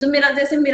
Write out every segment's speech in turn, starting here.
तो मेरा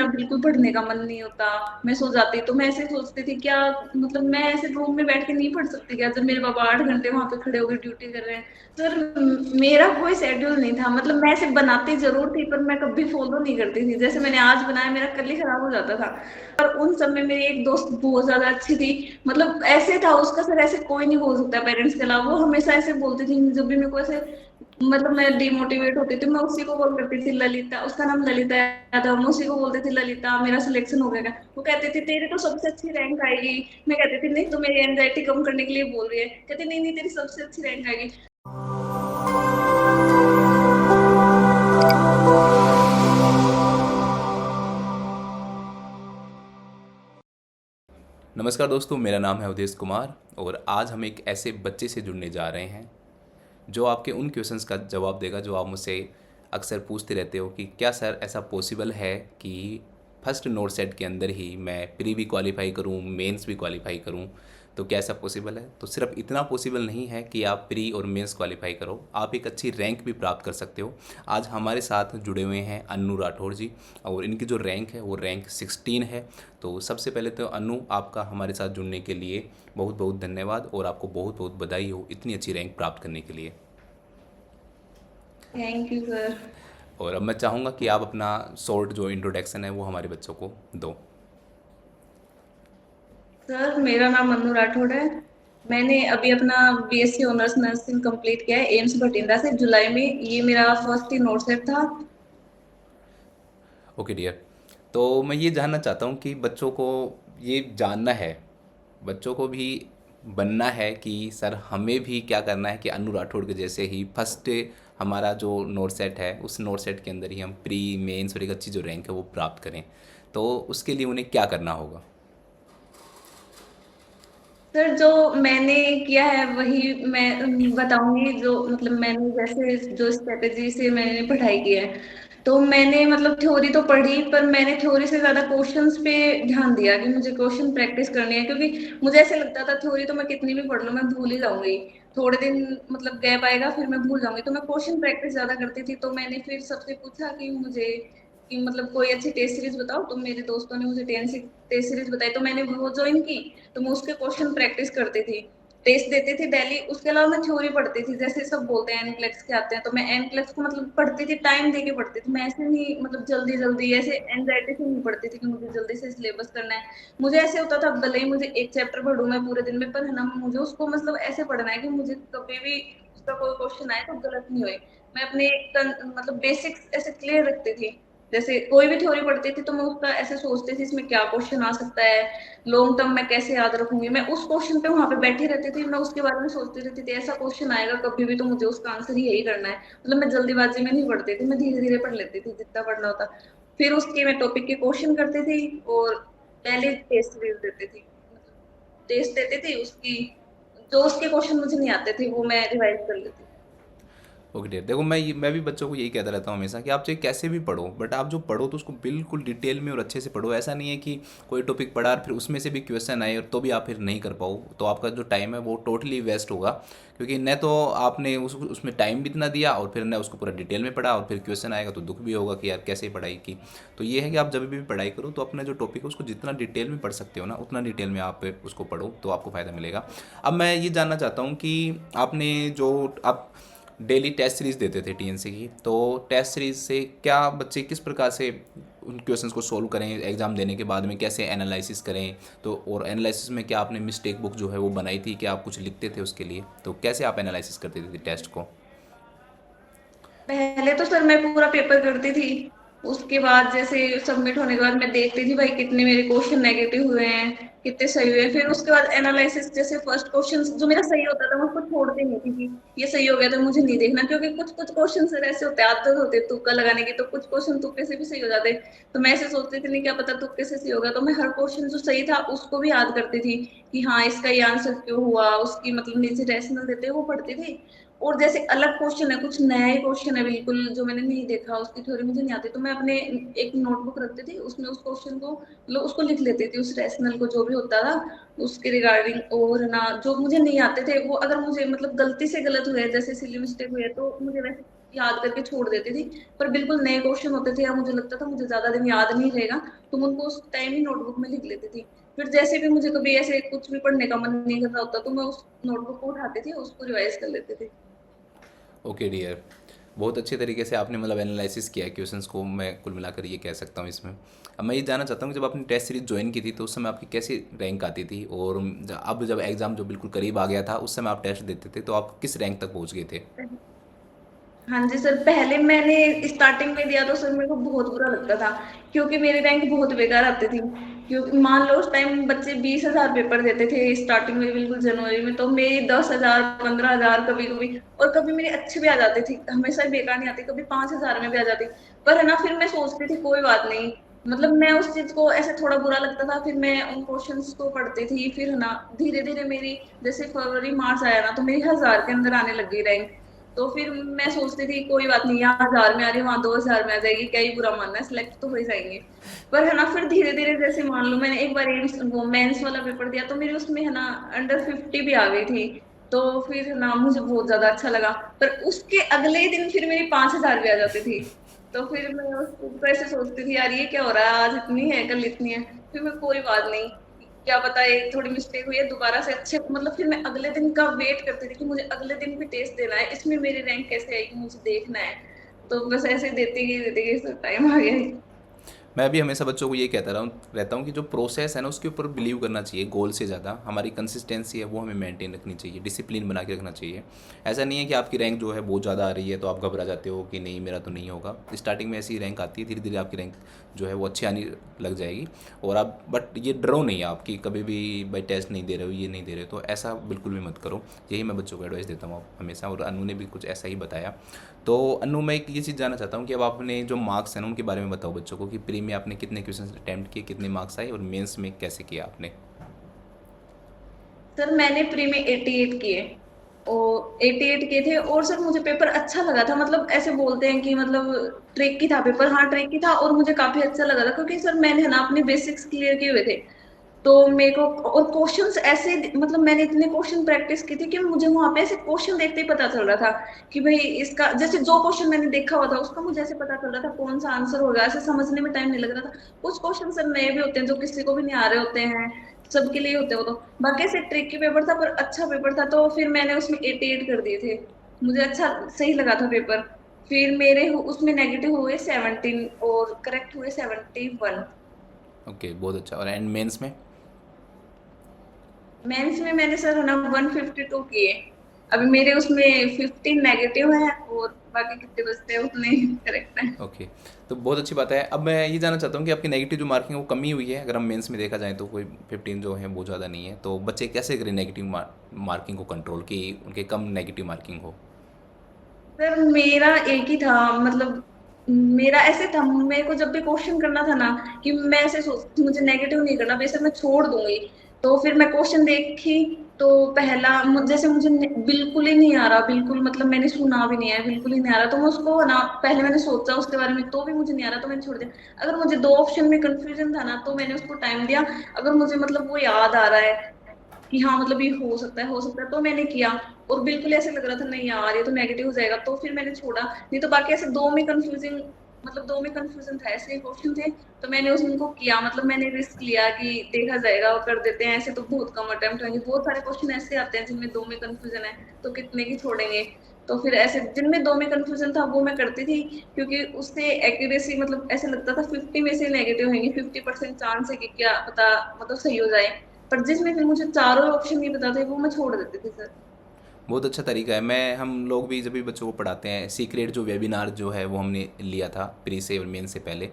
बिल्कुल पढ़ने का मन नहीं होता, मैं सो जाती, तो मैं ऐसे सोचती थी क्या, मतलब मैं ऐसे रूम में बैठ के नहीं पढ़ सकती क्या, जब मेरे पापा 8 घंटे वहां पे खड़े होकर ड्यूटी कर रहे हैं। सर, मेरा कोई शेड्यूल नहीं था, मतलब मैं ऐसे बनाती जरूर थी पर मैं कभी फॉलो नहीं करती थी, जैसे मैंने आज बनाया मेरा कल ही खराब हो जाता था। और उन सब में मेरी एक दोस्त बहुत ज्यादा अच्छी थी, मतलब ऐसे था उसका सर ऐसे कोई नहीं बोल सकता पेरेंट्स के अलावा, वो हमेशा ऐसे बोलती थी जब भी मेरे को ऐसे, मतलब मैं डिमोटिवेट होती थी, मैं उसी को कॉल करती थी, ललिता, उसका नाम ललिता यादव, मैं उसी को बोलती थी ललिता मेरा सिलेक्शन हो गया। वो कहती थी तेरी तो सबसे अच्छी रैंक आएगी। मैं कहती थी नहीं, तो मेरी एंजाइटी कम करने के लिए बोल रही है। कहती नहीं नहीं, तेरी सबसे अच्छी रैंक आएगी। नमस्कार दोस्तों, मेरा नाम है उदेश कुमार और आज हम एक ऐसे बच्चे से जुड़ने जा रहे हैं जो आपके उन क्वेश्चंस का जवाब देगा जो आप मुझसे अक्सर पूछते रहते हो कि क्या सर ऐसा पॉसिबल है कि फर्स्ट नोट सेट के अंदर ही मैं प्री भी क्वालिफाई करूं, मेंस भी क्वालिफाई करूं। तो क्या ऐसा पॉसिबल है? तो सिर्फ इतना पॉसिबल नहीं है कि आप प्री और मेंस क्वालिफाई करो, आप एक अच्छी रैंक भी प्राप्त कर सकते हो। आज हमारे साथ जुड़े हुए हैं अन्नू राठौर जी और इनकी जो रैंक है वो रैंक 16 है। तो सबसे पहले तो अन्नू, आपका हमारे साथ जुड़ने के लिए बहुत बहुत धन्यवाद और आपको बहुत बहुत बधाई हो इतनी अच्छी रैंक प्राप्त करने के लिए। Thank you sir. और अब मैं चाहूँगा कि आप अपना शॉर्ट जो इंट्रोडक्शन है वो हमारे बच्चों को दो। सर, मेरा नाम मन्नू राठौड़ है। मैंने अभी अपना बीएससी ऑनर्स नर्सिंग कंप्लीट किया है एम्स बठिंडा से जुलाई में। ये मेरा फर्स्ट ही नोट सेट था। Okay dear. तो मैं ये जानना चाहता हूँ कि बच्चों को ये जानना है, बच्चों को भी बनना है कि सर हमें भी क्या करना है कि अनु राठौड़ के जैसे ही फर्स्ट हमारा जो नोट सेट है उस नोट सेट के अंदर ही हम प्री मेंस और एक अच्छी जो रैंक है वो प्राप्त करें। तो उसके लिए उन्हें क्या करना होगा? सर, जो मैंने किया है वही मैं बताऊंगी, जो मतलब मैंने जैसे जो स्ट्रेटेजी से मैंने पढ़ाई की है। तो मैंने मतलब थ्योरी तो पढ़ी, पर मैंने थ्योरी से ज्यादा क्वेश्चंस पे ध्यान दिया कि मुझे क्वेश्चन प्रैक्टिस करनी है, क्योंकि मुझे ऐसे लगता था थ्योरी तो मैं कितनी भी पढ़ लूं मैं भूल ही जाऊंगी। थोड़े दिन मतलब गैप आएगा फिर मैं भूल जाऊंगी, तो मैं क्वेश्चन प्रैक्टिस ज्यादा करती थी। तो मैंने फिर सबसे पूछा कि मुझे कि मतलब कोई अच्छी टेस्ट सीरीज बताओ, तो मेरे दोस्तों ने मुझे टेस्ट सीरीज बताई, तो मैंने वो ज्वाइन की। तो मैं उसके क्वेश्चन प्रैक्टिस करती थी, टेस्ट देती थी डेली। उसके अलावा मैं थ्योरी पढ़ती थी, जैसे सब बोलते हैं एनक्लेक्स के आते हैं, तो मैं एनक्लेक्स को मतलब पढ़ती थी, टाइम दे के पढ़ती थी। मैं ऐसे नहीं मतलब जल्दी जल्दी ऐसे एंजाइटी से नहीं पढ़ती थी कि मुझे जल्दी से सिलेबस करना है। मुझे ऐसे होता था भले ही मुझे एक चैप्टर पढ़ूं मैं पूरे दिन में, पर है ना, मुझे उसको मतलब ऐसे पढ़ना है कि मुझे कभी भी उसका कोई क्वेश्चन आए तो गलत नहीं होए। मैं अपने मतलब बेसिक्स ऐसे क्लियर रखती थी। जैसे कोई भी थ्योरी पढ़ती थी तो मैं उसका ऐसे सोचती थी इसमें क्या क्वेश्चन आ सकता है, लॉन्ग टर्म में कैसे याद रखूंगी। मैं उस क्वेश्चन पे वहां पे बैठी रहती थी, मैं उसके बारे में सोचती रहती थी ऐसा क्वेश्चन आएगा कभी भी तो मुझे उसका आंसर यही करना है। मतलब मैं जल्दीबाजी में नहीं पढ़ती थी, मैं धीरे धीरे पढ़ लेती थी जितना पढ़ना होता। फिर उसके मैं टॉपिक के क्वेश्चन करती थी और पहले टेस्ट सीरीज देती थी, मतलब टेस्ट देती थी उसकी, जो उसके क्वेश्चन मुझे नहीं आते थे वो मैं रिवाइज कर लेती थी। ओके डियर, देखो मैं भी बच्चों को यही कहता रहता हूँ हमेशा कि आप चाहे कैसे भी पढ़ो, बट आप जो पढ़ो तो उसको बिल्कुल डिटेल में और अच्छे से पढ़ो। ऐसा नहीं है कि कोई टॉपिक पढ़ा और फिर उसमें से भी क्वेश्चन आए और तो भी आप फिर नहीं कर पाओ, तो आपका जो टाइम है वो टोटली वेस्ट होगा। क्योंकि न तो आपने उसमें टाइम भी इतना दिया और फिर न उसको पूरा डिटेल में पढ़ा और फिर क्वेश्चन आएगा तो दुख भी होगा कि यार कैसे पढ़ाई की। तो ये है कि आप जब भी पढ़ाई करो तो अपना जो टॉपिक है उसको जितना डिटेल में पढ़ सकते हो ना उतना डिटेल में आप उसको पढ़ो तो आपको फ़ायदा मिलेगा। अब मैं ये जानना चाहता हूँ कि आपने जो आप डेली टेस्ट सीरीज देते थे टीएनसी की, तो टेस्ट सीरीज से क्या बच्चे किस प्रकार से उन क्वेश्चंस को सोल्व करें, एग्ज़ाम देने के बाद में कैसे एनालिसिस करें? तो और एनालिसिस में क्या आपने मिस्टेक बुक जो है वो बनाई थी, क्या आप कुछ लिखते थे उसके लिए? तो कैसे आप एनालिसिस करते थे टेस्ट को? पहले तो सर मैं पूरा पेपर करती थी, उसके बाद जैसे सबमिट होने के बाद मैं देखती थी भाई कितने मेरे क्वेश्चन नेगेटिव हुए हैं कितने सही हुए हैं। फिर उसके बाद एनालिसिस, जैसे फर्स्ट क्वेश्चन जो मेरा सही होता था मैं उसको छोड़ती नहीं थी कि ये सही हो गया तो मुझे नहीं देखना, क्योंकि कुछ कुछ क्वेश्चन सर ऐसे होते हैं, आदत होते हैं तुक्का लगाने की, तो कुछ क्वेश्चन तुक्के से भी सही हो जाते। तो मैं ऐसे सोचती थी नहीं क्या पता तुक्के से सही होगा, तो मैं हर क्वेश्चन जो सही था उसको भी याद करती थी कि हाँ इसका ये आंसर क्यों हुआ, उसकी मतलब नीचे रेशनल देते वो पढ़ती थी। और जैसे अलग क्वेश्चन है, कुछ नया ही क्वेश्चन है बिल्कुल जो मैंने नहीं देखा, उसकी थ्योरी मुझे नहीं आती, तो मैं अपने एक नोटबुक रखती थी, उसमें उस क्वेश्चन को मतलब उसको लिख लेती थी, उस रैशनल को जो भी होता था उसके रिगार्डिंग। और ना जो मुझे नहीं आते थे वो अगर मुझे मतलब गलती से गलत हुए, जैसे सिली मिस्टेक हुई है, तो मुझे वैसे याद करके छोड़ देती थी। पर बिल्कुल नए क्वेश्चन होते थे या मुझे लगता था मुझे ज़्यादा दिन याद नहीं रहेगा, तो मैं उनको उस टाइम ही नोटबुक में लिख लेती थी। फिर जैसे भी मुझे कभी ऐसे कुछ भी पढ़ने का मन नहीं कर रहा होता, तो मैं उस नोटबुक को उठाती थी, उसको रिवाइज़ कर लेती थी। ओके डियर, बहुत अच्छे तरीके से आपने मतलब एनालिसिस किया क्वेश्चंस को, मैं कुल मिलाकर ये कह सकता हूँ इसमें। अब मैं ये जानना चाहता हूँ कि जब आपने टेस्ट सीरीज ज्वाइन की थी तो उस समय आपकी कैसी रैंक आती थी, और अब जब एग्ज़ाम जो बिल्कुल करीब आ गया था उस समय आप टेस्ट देते थे तो आप किस रैंक तक पहुँच गए थे? हाँ जी सर, पहले मैंने स्टार्टिंग में दिया तो सर मेरे को बहुत बुरा लगता था, क्योंकि मेरी रैंक बहुत बेकार आती थी। क्योंकि मान लो उस टाइम बच्चे 20,000 पेपर देते थे स्टार्टिंग में, बिल्कुल जनवरी में, तो मेरी 10,000 15,000 कभी कभी, और कभी मेरी अच्छी भी आ जाती थी, हमेशा ही बेकार नहीं आती, कभी 5,000 में भी आ जाती। पर है ना, फिर मैं सोचती थी कोई बात नहीं, मतलब मैं उस चीज को ऐसे थोड़ा बुरा लगता था, फिर मैं उन क्वेश्चंस को पढ़ती थी, फिर है ना धीरे धीरे मेरी, जैसे फरवरी मार्च आया ना, तो मेरी 1,000 के अंदर आने लग गई रैंक। तो फिर मैं सोचती थी कोई बात नहीं, यहाँ 1,000 में आ रही है, वहां 2,000 में आ जाएगी, क्या ही बुरा मानना है, सिलेक्ट तो हो ही जाएंगे। पर है ना, फिर धीरे धीरे जैसे मान लो मैंने एक बार एम्स वो मेंस वाला पेपर दिया, तो मेरी उसमें है ना अंडर 50 भी आ गई थी। तो फिर है ना मुझे बहुत ज्यादा अच्छा लगा। पर उसके अगले दिन फिर मेरी 5,000 भी आ जाती थी। तो फिर मैं उसको ऐसे सोचती थी, यार ये क्या हो रहा है, आज इतनी है कल इतनी है। फिर मैं कोई बात नहीं, क्या पता एक थोड़ी मिस्टेक हुई है, दोबारा से अच्छे, मतलब फिर मैं अगले दिन का वेट करती थी कि मुझे अगले दिन भी टेस्ट देना है, इसमें मेरी रैंक कैसे आएगी मुझे देखना है। तो बस ऐसे देती गई टाइम आ गया। मैं भी हमेशा बच्चों को ये कहता रहता हूँ कि जो प्रोसेस है ना उसके ऊपर बिलीव करना चाहिए, गोल से ज़्यादा हमारी कंसिस्टेंसी है वो हमें मेंटेन रखनी चाहिए, डिसिप्लिन बना के रखना चाहिए। ऐसा नहीं है कि आपकी रैंक जो है बहुत ज़्यादा आ रही है तो आप घबरा जाते हो कि नहीं मेरा तो नहीं होगा। स्टार्टिंग में ऐसी रैंक आती है, धीरे धीरे आपकी रैंक जो है वो अच्छी आने लग जाएगी। और आप बट ये डरो नहीं आप कि कभी भी भाई टेस्ट नहीं दे रहे हो, ये नहीं दे रहे हो, तो ऐसा बिल्कुल भी मत करो। यही मैं बच्चों को एडवाइस देता हूँ हमेशा, और अनु ने भी कुछ ऐसा ही बताया। तो अनु, मैं एक ये चीज़ जानना चाहता हूँ कि अब आपने जो मार्क्स हैं ना उनके बारे में बताओ बच्चों को, कि प्री में आपने कितने क्वेश्चन अटैम्प्ट किए, कितने मार्क्स आए, और मेंस में कैसे किया आपने? सर मैंने प्री में 88 किए, और 88 किए थे, और सर मुझे पेपर अच्छा लगा था, मतलब ऐसे बोलते हैं कि मतलब ट्रिक की था पेपर, हाँ ट्रिक की था, और मुझे काफी अच्छा लगा था, क्योंकि सर मैंने है ना अपने बेसिक्स क्लियर किए हुए थे। तो मेरे को, और क्वेश्चंस ऐसे, मतलब मैंने इतने क्वेश्चन प्रैक्टिस की थी कि मुझे वहां पे ऐसे क्वेश्चन देखते ही पता चल रहा था कि भाई इसका, जैसे जो क्वेश्चन मैंने देखा हुआ था उसका मुझे ऐसे पता चल रहा था कौन सा आंसर होगा, ऐसे समझने में टाइम नहीं लग रहा था। कुछ क्वेश्चन सर नए भी होते हैं जो किसी को भी नहीं आ रहे होते हैं, सबके लिए होते हैं वो तो। बाकी ऐसे ट्रिकी पेपर था, पर अच्छा पेपर था, तो फिर मैंने उसमें 88 कर दिए थे। मुझे अच्छा सही लगा था पेपर। फिर मेरे उसमें नेगेटिव हुए 17 और करेक्ट हुए 71। ओके, बहुत अच्छा। और एंड मेंस में? मेंस में मैंने सर है ना 152 किए। अभी मेरे उसमें 15 नेगेटिव है, और बाकी कितने बचते हैं उतने करेक्ट है। ओके, तो बहुत अच्छी बात है। अब मैं ये जानना चाहता हूँ कि आपकी नेगेटिव जो मार्किंग है वो कमी हुई है, अगर हम मेंस में देखा जाए तो कोई 15 जो है बहुत ज़्यादा नहीं है, तो बच्चे कैसे करें नेगेटिव मार्किंग को कंट्रोल, कि उनके कम नेगेटिव मार्किंग हो? सर मेरा एक ही था, मतलब मेरा ऐसे था, मेरे को जब भी क्वेश्चन करना था ना, कि मैं ऐसे सोचती मुझे नेगेटिव नहीं करना, बेशक मैं छोड़ दूंगी। तो फिर मैं क्वेश्चन देखी, तो पहला जैसे मुझे बिल्कुल ही नहीं आ रहा, बिल्कुल मतलब मैंने सुना भी नहीं है, बिल्कुल ही नहीं आ रहा, तो मैं उसको ना पहले मैंने सोचा उसके बारे में, तो भी मुझे नहीं आ रहा, तो मैंने छोड़ दिया। अगर मुझे दो ऑप्शन में कंफ्यूजन था ना, तो मैंने उसको टाइम दिया। अगर मुझे मतलब वो याद आ रहा है कि हाँ मतलब ये हो सकता है, हो सकता है, तो मैंने किया। और बिल्कुल ऐसे लग रहा था नहीं यार ये तो नेगेटिव हो जाएगा, तो फिर मैंने छोड़ा। नहीं तो बाकी ऐसे दो में कंफ्यूजिंग, मतलब दो में कंफ्यूजन था, ऐसे क्वेश्चन थे, तो मैंने उसमें को किया, मतलब मैंने रिस्क लिया कि देखा जाएगा और कर देते हैं, ऐसे तो बहुत कम अटेम्प्ट होंगे, बहुत सारे क्वेश्चन ऐसे आते हैं जिनमें दो में कंफ्यूजन है, तो कितने की छोड़ेंगे। तो फिर ऐसे जिनमें दो में कंफ्यूजन था वो मैं करती थी, क्योंकि उससे एक्यूरेसी, मतलब ऐसे लगता था 50 में से नेगेटिव होंगे, 50% चांस है कि क्या पता मतलब सही हो जाए। पर जिसमें फिर मुझे चारों ऑप्शन नहीं पता थे वो मैं छोड़ देती थी सर। बहुत अच्छा तरीका है। मैं हम लोग भी जब भी बच्चों को पढ़ाते हैं, सीक्रेट जो वेबिनार जो है वो हमने लिया था प्री से और मेन से पहले।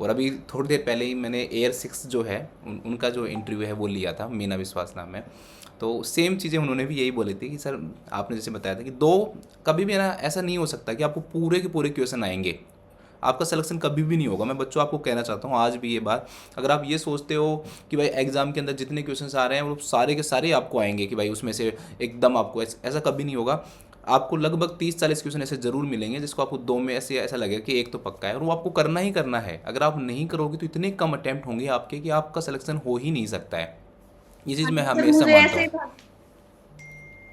और अभी थोड़ी देर पहले ही मैंने एयर 6 जो है उनका जो इंटरव्यू है वो लिया था, मीना विश्वास नाम है। तो सेम चीज़ें उन्होंने भी यही बोली थी कि सर आपने जैसे बताया था कि दो, कभी भी ना ऐसा नहीं हो सकता कि आपको पूरे के पूरे क्वेश्चन आएंगे, आपका सिलेक्शन कभी भी नहीं होगा। मैं बच्चों आपको कहना चाहता हूँ आज भी ये बात, अगर आप ये सोचते हो कि भाई एग्जाम के अंदर जितने क्वेश्चंस आ रहे हैं वो सारे के सारे आपको आएंगे, कि भाई उसमें से एकदम आपको ऐसा कभी नहीं होगा। आपको लगभग 30-40 क्वेश्चन ऐसे ज़रूर मिलेंगे जिसको आपको दो में ऐसे ऐसा लगेगा कि एक तो पक्का है, और वो आपको करना ही करना है। अगर आप नहीं करोगे तो इतने कम अटैम्प्ट होंगे आपके कि आपका सिलेक्शन हो ही नहीं सकता है। ये चीज़ हाँ मैं जी सर, हमेशा मुझे मानता ऐसे हूँ। ही था।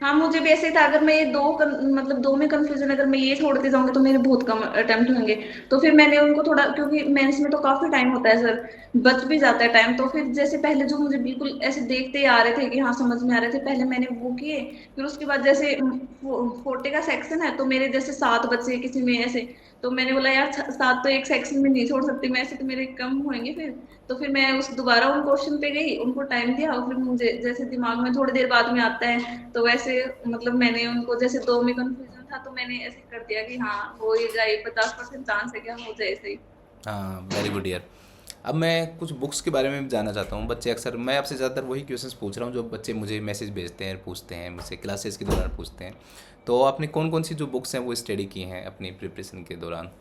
हाँ, मुझे भी ऐसे ही था। अगर मैं ये मतलब दो में कंफ्यूजन, अगर मैं ये छोड़ते जाऊंगी तो मेरे बहुत कम अटेम्प्ट होंगे। तो फिर मैंने उनको थोड़ा, क्योंकि मेंस में तो काफी टाइम होता है सर, बच भी जाता है टाइम, तो फिर जैसे पहले जो मुझे बिल्कुल ऐसे देखते ही आ रहे थे कि हाँ समझ में आ रहे थे, पहले मैंने वो किए। फिर उसके बाद जैसे 40 का सेक्शन है, तो मेरे जैसे 7 बचे किसी में ऐसे, तो मैंने बोला यार 7 तो एक सेक्शन में नहीं छोड़ सकती मैं, ऐसे तो मेरे कम होंगे फिर। तो फिर मैं उस दोबारा उन क्वेश्चन पे गई, उनको टाइम दिया, और फिर मुझे जैसे दिमाग में थोड़ी देर बाद में आता है, तो वैसे मतलब मैंने उनको जैसे दो में कंफ्यूजन था, तो मैंने ऐसे कर दिया कि हाँ हो ही जाए, 50% चांस है कि हाँ हो जाए सही। हाँ, वेरी गुड यार। अब मैं कुछ बुक्स के बारे में भी जानना चाहता हूँ। बच्चे अक्सर, मैं आपसे ज़्यादातर वही क्वेश्चंस पूछ रहा हूँ जो बच्चे मुझे मैसेज भेजते हैं, पूछते हैं मुझसे, क्लासेस के दौरान पूछते हैं। तो आपने कौन कौन सी जो बुक्स हैं वो स्टडी की हैं अपनी प्रिपरेशन के दौरान?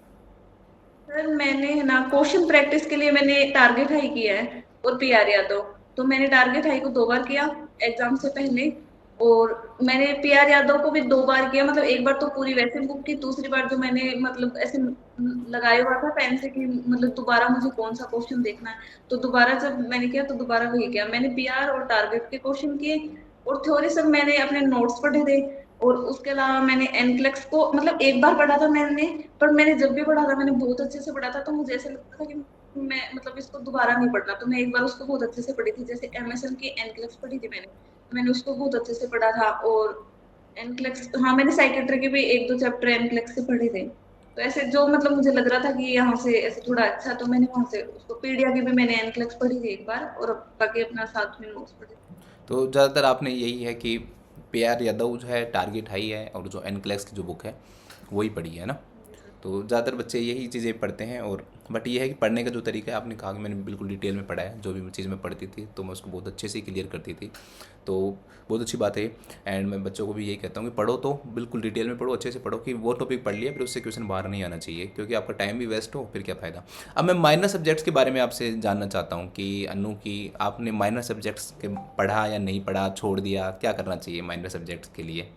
सर मैंने है ना क्वेश्चन प्रैक्टिस के लिए मैंने टारगेट हाई किया है और पीआर यादव। तो मैंने टारगेट हाई को 2 बार किया एग्जाम से पहले, और मैंने पीआर यादव को भी 2 बार किया। मतलब एक बार तो पूरी वैसे बुक की, दूसरी बार जो मैंने मतलब ऐसे लगाया हुआ था पेन से कि मतलब दोबारा मुझे कौन सा क्वेश्चन देखना है, तो दोबारा जब मैंने किया तो दोबारा वही किया, मैंने पीआर और टारगेट के क्वेश्चन किए। और थ्योरी सब मैंने अपने नोट्स पढ़े थे। और उसके अलावा मैंने एनक्लेक्स को मतलब एक बार पढ़ा था मैंने, पर मैंने जब भी पढ़ा था मैंने बहुत अच्छे से पढ़ा था, तो मुझे ऐसा लगता था कि मैं मतलब इसको दोबारा नहीं पढ़ना, तो मैं एक बार उसको बहुत अच्छे से पढ़ी थी। जैसे एमएसएन की एनक्लेक्स पढ़ी थी मैंने, मैंने उसको बहुत अच्छे से पढ़ा था। और एनक्लेक्स, हाँ मैंने साइकेट्री के भी एक दो चैप्टर एनक्लेक्स से पढ़े थे। तो ऐसे जो मतलब मुझे लग रहा था कि यहाँ से ऐसे थोड़ा अच्छा, तो मैंने वहां से उसको, पीडिया की भी मैंने एनक्लेक्स पढ़ी थी एक बार, और बाकी अपना साथ में नोट्स पढ़े थे। तो ज़्यादातर आपने यही है कि पी आर यादव जो है टारगेट हाई है, और जो एनक्लेक्स की जो बुक है वही पढ़ी है ना? जी सर। तो ज़्यादातर बच्चे यही चीज़ें पढ़ते हैं। और बट ये है कि पढ़ने का जो तरीका है, आपने कहा कि मैंने बिल्कुल डिटेल में पढ़ा है, जो भी चीज़ मैं पढ़ती थी तो मैं उसको बहुत अच्छे से क्लियर करती थी। तो बहुत अच्छी बात है। एंड मैं बच्चों को भी यही कहता हूँ कि पढ़ो तो बिल्कुल डिटेल में पढ़ो, अच्छे से पढ़ो, कि वो टॉपिक पढ़ लिया फिर उससे क्वेश्चन बाहर नहीं आना चाहिए, क्योंकि आपका टाइम भी वेस्ट हो फिर क्या फ़ायदा। अब मैं माइनर सब्जेक्ट्स के बारे में आपसे जानना चाहता हूँ कि अनु की आपने माइनर सब्जेक्ट्स के पढ़ा या नहीं पढ़ा, छोड़ दिया, क्या करना चाहिए माइनर सब्जेक्ट्स के लिए?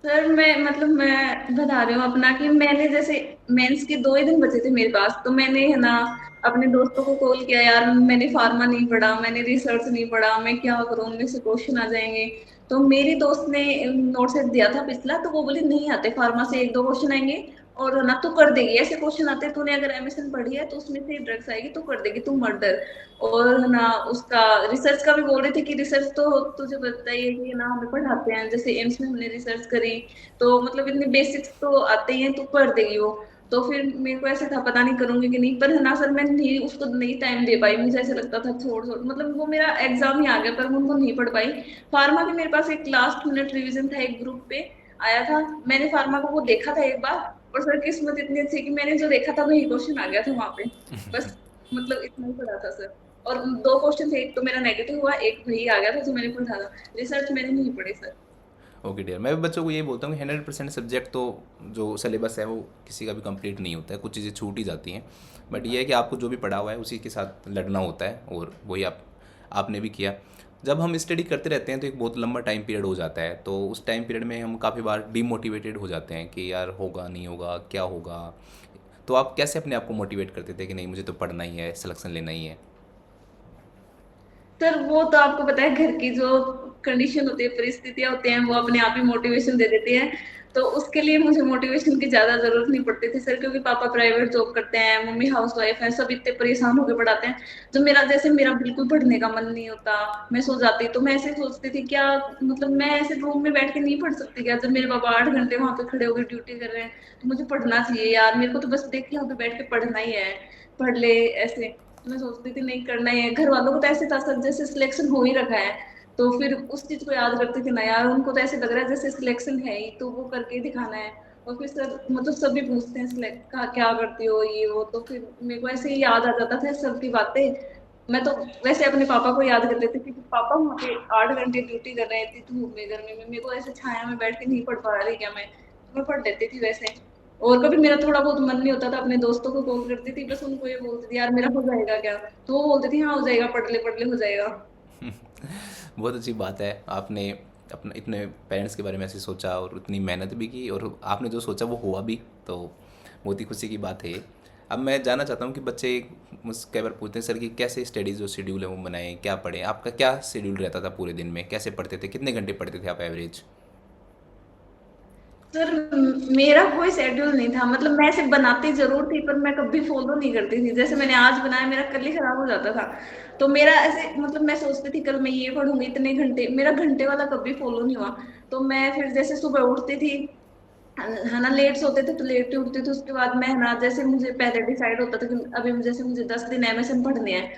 सर मैं मतलब मैं बता रही हूँ अपना कि मैंने जैसे मेंस के 2 ही दिन बचे थे मेरे पास, तो मैंने है ना अपने दोस्तों को कॉल किया, यार मैंने फार्मा नहीं पढ़ा, मैंने रिसर्च नहीं पढ़ा, मैं क्या करूँ, उनमें से क्वेश्चन आ जाएंगे। तो मेरी दोस्त ने नोट सेट दिया था पिछला, तो वो बोली नहीं आते फार्मा से, एक दो क्वेश्चन आएंगे और ना तू कर देगी, ऐसे क्वेश्चन आते हैं, तूने अगर एमएसएन पढ़ी है तो उसमें से ड्रग्स आएगी, तू कर देगी, तू मत डर। और है ना उसका रिसर्च का भी बोल रहे थे कि रिसर्च तो तुझे पता ही है कि ना हमें पढ़ाते हैं, जैसे एम्स में हमने रिसर्च करी, तो मतलब इतने बेसिक्स तो आते ही हैं, तू कर देगी वो। तो फिर मेरे को ऐसे था पता नहीं करूंगी कि नहीं, पर है ना सर मैं नहीं उसको नहीं टाइम दे पाई, मुझे ऐसे लगता था छोड़ छोड़, मतलब वो मेरा एग्जाम ही आ गया पर मैं उनको नहीं पढ़ पाई। फार्मा के मेरे पास एक लास्ट मिनट रिवीजन था, एक ग्रुप पे आया था, मैंने फार्मा को वो देखा था एक बार, और सर किस्मत इतनी अच्छी कि मैंने जो देखा था वही क्वेश्चन आ गया था वहां पे, बस मतलब इतना ही पढ़ा था सर। और 2 क्वेश्चन थे, एक तो मेरा नेगेटिव हुआ, एक वही आ गया था जो मैंने पढ़ा था। रिसर्च मैंने नहीं पढ़ी सर। ओके डियर, मैं भी बच्चों को यही बोलता हूँ कि 100% सब्जेक्ट तो जो सिलेबस है वो किसी का भी कंप्लीट नहीं होता है, कुछ चीज़ें छूट ही जाती हैं। बट ये है कि आपको जो भी पढ़ा हुआ है उसी के साथ लड़ना होता है, और वही आपने भी किया। जब हम स्टडी करते रहते हैं तो एक बहुत लंबा टाइम पीरियड हो जाता है, तो उस टाइम पीरियड में हम काफ़ी बार डीमोटिवेटेड हो जाते हैं कि यार होगा नहीं होगा, क्या होगा। तो आप कैसे अपने आप को मोटिवेट करते थे कि नहीं मुझे तो पढ़ना ही है, सिलेक्शन लेना ही है? सर वो तो आपको पता है, घर की जो कंडीशन होती है, परिस्थितियां होती हैं, वो अपने आप ही मोटिवेशन दे देती हैं। तो उसके लिए मुझे मोटिवेशन की ज्यादा जरूरत नहीं पड़ती थी सर, क्योंकि पापा प्राइवेट जॉब करते हैं, मम्मी हाउस वाइफ है, सब इतने परेशान होकर पढ़ाते हैं। जो मेरा जैसे मेरा बिल्कुल पढ़ने का मन नहीं होता, मैं सो जाती, तो मैं ऐसे सोचती थी क्या मतलब मैं ऐसे रूम में बैठ के नहीं पढ़ सकती क्या, जब मेरे पापा 8 घंटे वहां पे खड़े होकर ड्यूटी कर रहे हैं, तो मुझे पढ़ना चाहिए यार, मेरे को तो बस देख के यहाँ पे बैठ के पढ़ना ही है, पढ़ ले ऐसे। मैं सोचती थी नहीं करना ही है, घर वालों को तो ऐसे था सर जैसे सिलेक्शन हो ही रखा है, तो फिर उस चीज को याद करती थी ना यार, उनको तो ऐसे लग रहा है जैसे सिलेक्शन है ही, तो वो करके ही दिखाना है। और फिर सर मतलब सभी पूछते हैं सिलेक्ट का क्या करती हो ये वो, तो फिर मेरे को ऐसे ही याद आ जाता था सबकी बातें। मैं तो वैसे अपने पापा को याद कर लेती थी कि पापा वहाँ पे 8 घंटे ड्यूटी कर रहे थे धूप में गर्मी में, मेरे को ऐसे छाया में बैठ के नहीं पढ़ पा रही क्या मैं, तो मैं पढ़ लेती थी वैसे। और कभी मेरा थोड़ा बहुत मन नहीं होता था, अपने दोस्तों को कॉल करती थी, बस उनको ये बोलती थी यार मेरा हो जाएगा क्या, तो वो बोलती थी हाँ हो जाएगा, पढ़ ले हो जाएगा। बहुत अच्छी बात है, आपने अपने इतने पेरेंट्स के बारे में ऐसे सोचा और उतनी मेहनत भी की, और आपने जो सोचा वो हुआ भी, तो बहुत ही खुशी की बात है ये। अब मैं जानना चाहता हूँ कि बच्चे मुझसे कई बार पूछते हैं सर कि कैसे स्टडी जो शेड्यूल है वो बनाएं, क्या पढ़ें। आपका क्या शेड्यूल रहता था पूरे दिन में, कैसे पढ़ते थे, कितने घंटे पढ़ते थे आप एवरेज? सर मेरा कोई शेड्यूल नहीं था, मतलब मैं सिर्फ बनाती जरूर थी पर मैं कभी फॉलो नहीं करती थी। जैसे मैंने आज बनाया, मेरा कल ही खराब हो जाता था। तो मेरा ऐसे मतलब मैं सोचती थी कल मैं ये पढ़ूंगी इतने घंटे, मेरा घंटे वाला कभी फॉलो नहीं हुआ। तो मैं फिर जैसे सुबह उठती थी, है ना, लेट सोते थे तो लेट ही उठते थे। उसके बाद मैं, है ना, जैसे मुझे पहले डिसाइड होता था कि अभी जैसे मुझे 10 दिन एमएसएन पढ़ने हैं,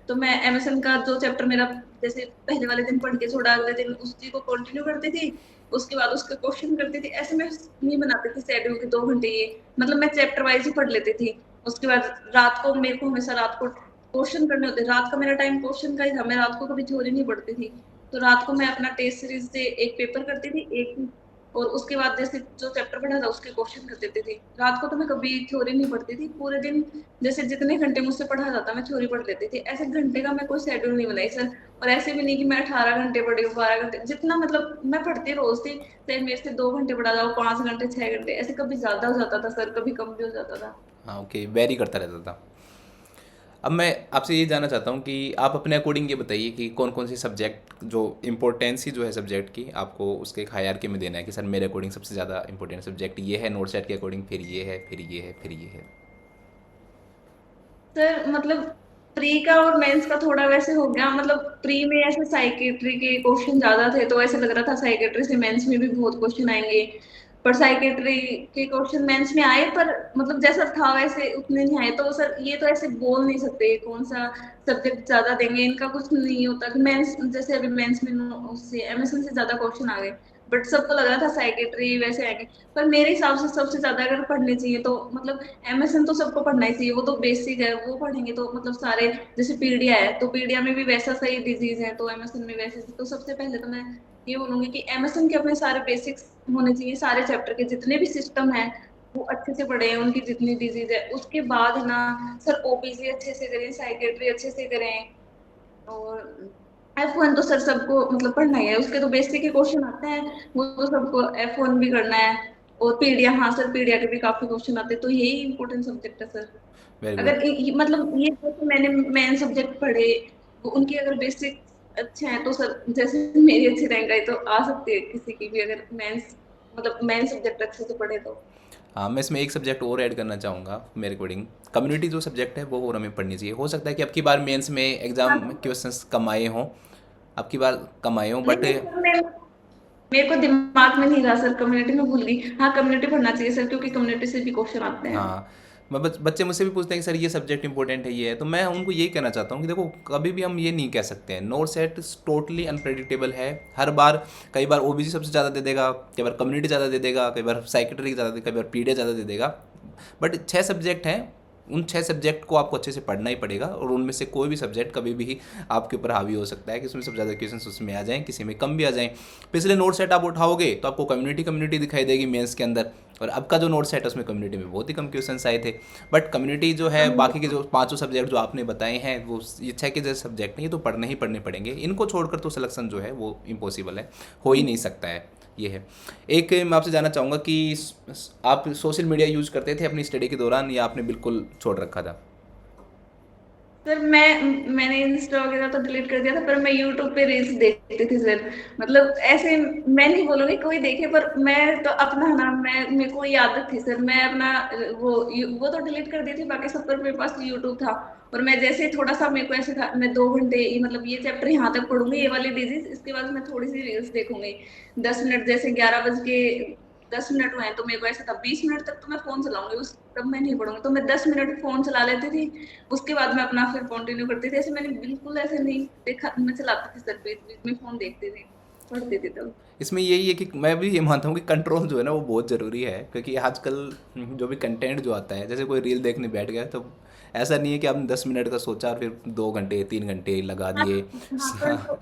तो मैं एमएसएन का जो चैप्टर मेरा जैसे पहले वाले दिन पढ़ के छोड़ा, अगले दिन उस चीज को कंटिन्यू करती थी। उसके बाद उसका क्वेश्चन करती थी। ऐसे मैं नहीं बनाती थी शेड्यूल के 2 घंटे ये, मतलब मैं चैप्टर वाइज ही पढ़ लेती थी। उसके बाद रात को मेरे को हमेशा रात को क्वेश्चन करने होते, रात का मेरा टाइम क्वेश्चन का ही था। मैं रात को कभी थ्योरी नहीं पढ़ती थी। तो रात को मैं अपना टेस्ट सीरीज से एक पेपर करती थी, एक, और उसके बाद जैसे जो चैप्टर पढ़ा था उसके क्वेश्चन कर देती थी। रात को तो मैं कभी थ्योरी नहीं पढ़ती थी। पूरे दिन जैसे जितने घंटे मुझसे पढ़ा जाता मैं थ्योरी पढ़ लेती थी। ऐसे घंटे का मैं कोई शेड्यूल नहीं बनाई सर। और ऐसे भी नहीं कि मैं 18 घंटे पढ़ी हूँ, 12 घंटे, जितना मतलब मैं पढ़ती रोज थी। चाहे मेरे से 2 घंटे पढ़ा जाओ, 5 घंटे, 6 घंटे, ऐसे कभी ज्यादा हो जाता था सर, कभी कम भी हो जाता था। हाँ, ओके, वेरी करता रहता था। अब मैं आपसे ये जानना चाहता हूँ कि आप अपने अकॉर्डिंग ये बताइए कि कौन कौन से सब्जेक्ट जो इम्पोर्टेंस ही जो है सब्जेक्ट की आपको उसके एक हायरार्की में देना है कि सर मेरे अकॉर्डिंग सबसे ज़्यादा इंपॉर्टेंट सब्जेक्ट ये है, नोट सेट के अकॉर्डिंग फिर ये है, फिर ये है, फिर ये है। सर मतलब प्री का और मेंस का थोड़ा वैसे हो गया। मतलब प्री में ऐसे साइकेट्री के क्वेश्चन ज्यादा थे, तो ऐसे लग रहा था साइकेट्री से मेंस में भी बहुत क्वेश्चन आएंगे। पर साइकेट्री के क्वेश्चन मेंस में आए, पर मतलब जैसा था वैसे उतने नहीं आए। तो सर ये तो ऐसे बोल नहीं सकते कौन सा सब्जेक्ट ज्यादा देंगे, इनका कुछ नहीं होता कि मेंस, जैसे अभी मेंस में उससे एमएसएन से ज्यादा क्वेश्चन आ गए। बट सबको लग रहा था साइकेट्री वैसे आएंगे। पर मेरे हिसाब से सबसे ज्यादा अगर पढ़ने चाहिए तो मतलब एमएसएन तो सबको पढ़ना ही चाहिए, वो तो बेसिक है, वो पढ़ेंगे तो मतलब सारे। जैसे पीडिया है तो पीडिया में भी वैसा सही डिजीज है, तो एमएसएन में वैसे। तो सबसे पहले तो मैं ये बोलूंगी कि एमएसएन के अपने सारे बेसिक्स होने चाहिए, सारे चैप्टर के जितने भी सिस्टम है वो अच्छे से पढ़े, उनकी जितनी डिजीज है। उसके बाद है ना सर ओपीसी अच्छे से करें, साइकेट्री अच्छे से करें। और F1 तो सर सबको मतलब पढ़ना ही है, उसके तो बेसिक के क्वेश्चन आते हैं, वो तो सबको F1 भी करना है। और पीडिया, हाँ सर पीडिया के भी काफी क्वेश्चन आते हैं, तो यही इंपॉर्टेंट सब्जेक्ट है सर। Very good. अगर मतलब ये जैसे मैंने मेन सब्जेक्ट पढ़े, वो उनकी अगर बेसिक अच्छे हैं तो सर जैसे मेरी अच्छी रैंक आई तो आ सकती है किसी की भी, अगर मेंस मतलब मेन सब्जेक्ट अच्छे से पढ़े तो। हाँ, मैं इसमें एक सब्जेक्ट और ऐड करना चाहूँगा मेरे अकॉर्डिंग। कम्युनिटी जो सब्जेक्ट है वो और हमें पढ़नी चाहिए। हो सकता है कि अब की बार मेंस में एग्ज़ाम हाँ, क्वेश्चंस कम आए हों, अब की बार कम आए हों, बट नहीं सर मेरे को दिमाग में नहीं रहा सर, कम्युनिटी में भूल गई। हाँ कम्युनिटी पढ़ना चाहिए सर, क्योंकि कम्युनिटी से भी क्वेश्चन आते हैं। हाँ, मैं बच्चे मुझसे भी पूछते हैं कि सर ये सब्जेक्ट इंपॉर्टेंट है, ये है। तो मैं उनको यही कहना चाहता हूँ कि देखो, कभी भी हम ये नहीं कह सकते हैं, नोट सेट टोटली अनप्रेडिक्टेबल है हर बार। कई बार ओबीसी सबसे ज़्यादा दे देगा, कई बार कम्युनिटी ज़्यादा दे देगा, कई बार साइकेट्री ज़्यादा दे, कई बार पीडिया ज़्यादा दे देगा। बट 6 सब्जेक्ट हैं, उन 6 सब्जेक्ट को आपको अच्छे से पढ़ना ही पड़ेगा, और उनमें से कोई भी सब्जेक्ट कभी भी आपके ऊपर हावी हो सकता है कि उसमें सबसे ज़्यादा क्वेश्चन उसमें आ जाएं, किसी में कम भी आ जाएं। पिछले नोट सेट आप उठाओगे तो आपको कम्युनिटी कम्युनिटी दिखाई देगी मेंस के अंदर, और अब का जो नोट सेट है उसमें कम्युनिटी में बहुत ही कम क्वेश्चंस आए थे। बट कम्युनिटी जो है, बाकी के जो पांचों सब्जेक्ट जो आपने बताए हैं, वो ये 6 के जैसे सब्जेक्ट नहीं, ये तो पढ़ने ही पढ़ने पड़ेंगे। इनको छोड़कर तो सिलेक्शन जो है वो इम्पॉसिबल है, हो ही नहीं सकता है। ये है। एक मैं आपसे जानना चाहूँगा कि आप सोशल मीडिया यूज़ करते थे अपनी स्टडी के दौरान, या आपने बिल्कुल छोड़ रखा था? सर मैंने इंस्टा वगैरह तो डिलीट कर दिया था, पर मैं यूट्यूब पे रील्स देखती थी सर। मतलब ऐसे मैं नहीं बोलूंगी कोई देखे, पर मैं तो अपना ना, मैं मेरे को ये आदत थी सर, मैं अपना वो तो डिलीट कर दी थी, बाकी सब पर मेरे पास यूट्यूब था। और मैं जैसे थोड़ा सा मेरे को ऐसे था, मैं 2 घंटे मतलब ये चैप्टर यहाँ तक पढ़ूंगी, ये वाली डिजीज, इसके बाद मैं थोड़ी सी रील्स देखूंगी। 10 मिनट, जैसे 11 बज के 10 मिनट हुए हैं, तो मेरे को ऐसा था 20 मिनट तक तो मैं फोन चलाऊंगी, उस तब मैं नहीं पढ़ूंगी। तो मैं 10 मिनट फोन चला लेती थी, उसके बाद मैं अपना फिर कंटिन्यू करती थी। ऐसे मैंने बिल्कुल ऐसे नहीं देखा, मैं चलाती थी सर, बीच बीच में फोन देखती थी, पढ़ती थी तब। इसमें यही है कि मैं भी ये मानता हूँ कि कंट्रोल जो है ना वो बहुत ज़रूरी है, क्योंकि आजकल जो भी कंटेंट जो आता है, जैसे कोई रील देखने बैठ गया तो ऐसा नहीं है कि आपने 10 मिनट का सोचा और फिर 2 घंटे 3 घंटे लगा हाँ दिए। हाँ,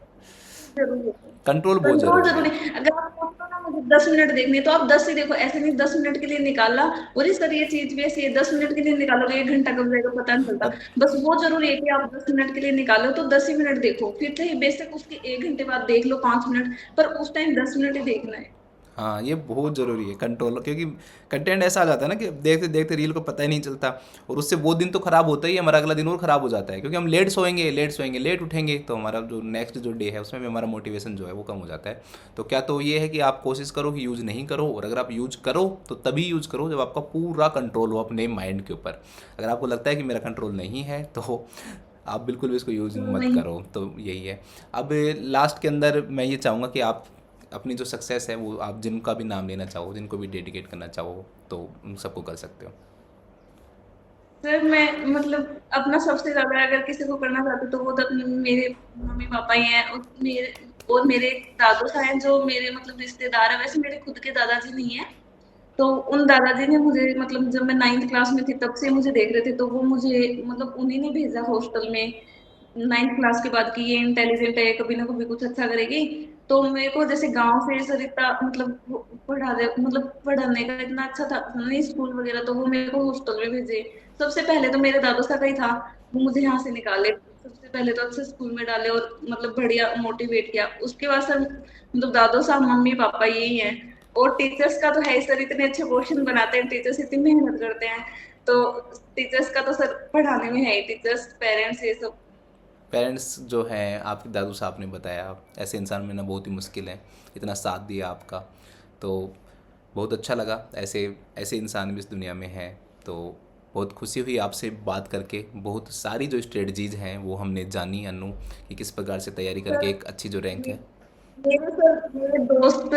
कंट्रोल जरूरी है। कंट्रोल बहुत कंट्रोल ज़रूरी जरूरी है। है। अगर आप सोचो ना मुझे 10 मिनट देखनी है, तो आप 10 ही देखो, ऐसे नहीं 10 मिनट के लिए निकाला। और इस तरह ये चीज भी ऐसी है, 10 मिनट के लिए निकालोगे 1 घंटा कब जाएगा पता नहीं चलता। पत, बस वो जरूरी है कि आप 10 मिनट के लिए निकालो तो 10 ही मिनट देखो, फिर चाहे बेशक उसके 1 घंटे बाद देख लो 5 मिनट, पर उस टाइम 10 मिनट ही देखना है। हाँ, ये बहुत ज़रूरी है कंट्रोल, क्योंकि कंटेंट ऐसा आ जाता है ना कि देखते देखते रील को पता ही नहीं चलता, और उससे वो दिन तो ख़राब होता ही है, हमारा अगला दिन और ख़राब हो जाता है, क्योंकि हम लेट सोएंगे लेट उठेंगे, तो हमारा जो नेक्स्ट जो डे है उसमें भी हमारा मोटिवेशन जो है वो कम हो जाता है। तो क्या तो ये है कि आप कोशिश करो कि यूज़ नहीं करो, और अगर आप यूज करो तो तभी यूज़ करो जब आपका पूरा कंट्रोल हो अपने माइंड के ऊपर। अगर आपको लगता है कि मेरा कंट्रोल नहीं है तो आप बिल्कुल भी इसको यूज़ मत वही। करो। तो यही है। अब लास्ट के अंदर मैं ये चाहूँगा कि आप अपनी जो सक्सेस है वो आप जिनका भी नाम लेना चाहो, जिनको भी डेडिकेट करना चाहो, तो उन सबको कर सकते हो। सर मैं मतलब अपना सबसे ज्यादा अगर किसी को करना चाहती हूँ तो वो तो अपने मेरे मम्मी पापा ही हैं, और मेरे दादू साहब हैं जो मेरे मतलब रिश्तेदार है। वैसे मेरे खुद के दादाजी नहीं है, तो उन दादाजी ने मुझे मतलब जब मैं 9th क्लास में थी तब से मुझे देख रहे थे, तो वो मुझे मतलब उन्हीं ने भेजा हॉस्टल में 9th क्लास के बाद कि ये इंटेलिजेंट है, कभी ना कभी कुछ अच्छा करेगी। तो मेरे को जैसे गांव से सर इतना मतलब पढ़ा दे मतलब पढ़ाने का इतना अच्छा था नहीं स्कूल वगैरह, तो वो मेरे को हॉस्टल में भेजे। सबसे पहले तो मेरे दादू सा का ही था, वो मुझे यहाँ से निकाले, सबसे पहले तो अच्छे स्कूल में डाले और मतलब बढ़िया मोटिवेट किया। उसके बाद सर मतलब दादू साहब मम्मी पापा यही है। और टीचर्स का तो है ही सर, इतने अच्छे क्वेश्चन बनाते हैं टीचर्स, इतनी मेहनत करते हैं। तो टीचर्स का तो सर पढ़ाने में है ही, टीचर्स पेरेंट्स ये सब। पेरेंट्स जो हैं, आपके दादू साहब ने बताया, ऐसे इंसान मिलना बहुत ही मुश्किल है, इतना साथ दिया आपका, तो बहुत अच्छा लगा। ऐसे ऐसे इंसान भी इस दुनिया में हैं। तो बहुत खुशी हुई आपसे बात करके। बहुत सारी जो स्ट्रेटजीज़ हैं वो हमने जानी अनु, कि किस प्रकार से तैयारी करके सर एक अच्छी जो रैंक है। मेरे सर मेरे दोस्त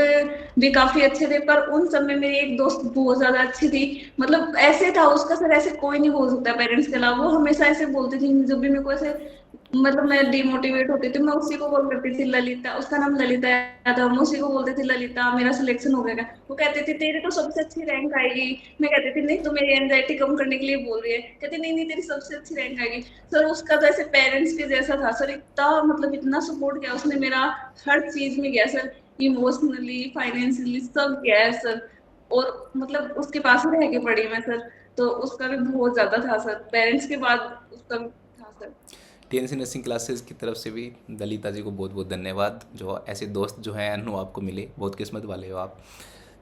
भी काफी अच्छे थे, पर उन सब में मेरी एक दोस्त बहुत ज्यादा अच्छी थी। मतलब ऐसे था उसका सर, ऐसे कोई नहीं बोल सकता पेरेंट्स के अलावा। वो हमेशा ऐसे बोलती थी जब भी मेरे को ऐसे मतलब मैं डिमोटिवेट होती थी, मैं उसी को कॉल करती थी, ललिता, उसका नाम ललिता था, मैं उसी को बोलती थी ललिता मेरा सिलेक्शन हो गया। वो कहती थी तेरी तो सबसे अच्छी रैंक आएगी। मैं कहती थी नहीं, तो मेरी एंजाइटी कम करने के लिए बोल रही है। कहती नहीं नहीं, तेरी सबसे अच्छी रैंक आएगी। सर उसका तो ऐसे पेरेंट्स के जैसा था सर, इतना मतलब इतना सपोर्ट किया उसने मेरा, हर चीज में गया सर, इमोशनली फाइनेंशियली सब गया है सर। और मतलब उसके पास ही रह के पढ़ी मैं सर, तो उसका भी बहुत ज्यादा था सर, पेरेंट्स के बाद उसका भी था सर। टीएनसी नर्सिंग क्लासेस की तरफ से भी ललिता जी को बहुत बहुत धन्यवाद। जो ऐसे दोस्त जो हैं अनु आपको मिले, बहुत किस्मत वाले हो आप।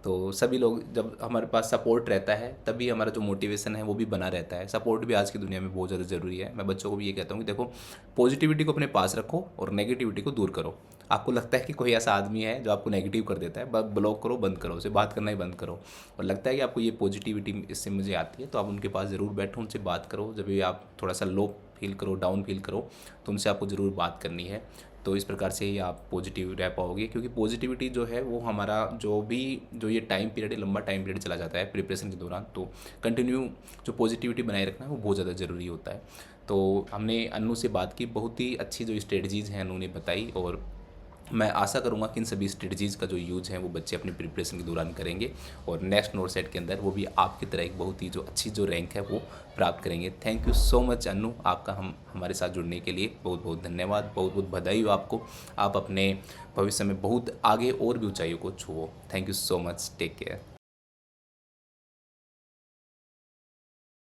तो सभी लोग, जब हमारे पास सपोर्ट रहता है तभी हमारा जो मोटिवेशन है वो भी बना रहता है। सपोर्ट भी आज की दुनिया में बहुत ज़्यादा ज़रूरी है। मैं बच्चों को भी ये कहता हूँ कि देखो, पॉजिटिविटी को अपने पास रखो और नेगेटिविटी को दूर करो। आपको लगता है कि कोई ऐसा आदमी है जो आपको नेगेटिव कर देता है, ब्लॉक करो, बंद करो, उसे बात करना ही बंद करो। और लगता है कि आपको ये पॉजिटिविटी इससे मुझे आती है, तो आप उनके पास ज़रूर बैठो, उनसे बात करो। जब भी आप थोड़ा सा लो फील करो, डाउन फील करो, तो उनसे आपको ज़रूर बात करनी है। तो इस प्रकार से ही आप पॉजिटिव रह पाओगे, क्योंकि पॉजिटिविटी जो है वो हमारा जो ये टाइम पीरियड है, लंबा टाइम पीरियड चला जाता है प्रिपरेशन के दौरान, तो कंटिन्यू जो पॉजिटिविटी बनाए रखना है वो बहुत ज़्यादा ज़रूरी होता है। तो हमने अनु से बात की, बहुत ही अच्छी जो स्ट्रेटजीज़ हैं अनु ने बताई, और मैं आशा करूँगा कि इन सभी स्ट्रेटजीज़ का जो यूज़ है वो बच्चे अपनी प्रिपरेशन के दौरान करेंगे, और नेक्स्ट नोट सेट के अंदर वो भी आपकी तरह एक बहुत ही जो अच्छी जो रैंक है वो प्राप्त करेंगे। थैंक यू सो मच अनु, आपका हमारे साथ जुड़ने के लिए बहुत बहुत धन्यवाद। बहुत बहुत बधाई हो आपको। आप अपने भविष्य में बहुत आगे और भी ऊंचाइयों को छुओ। Thank you so much. Take care.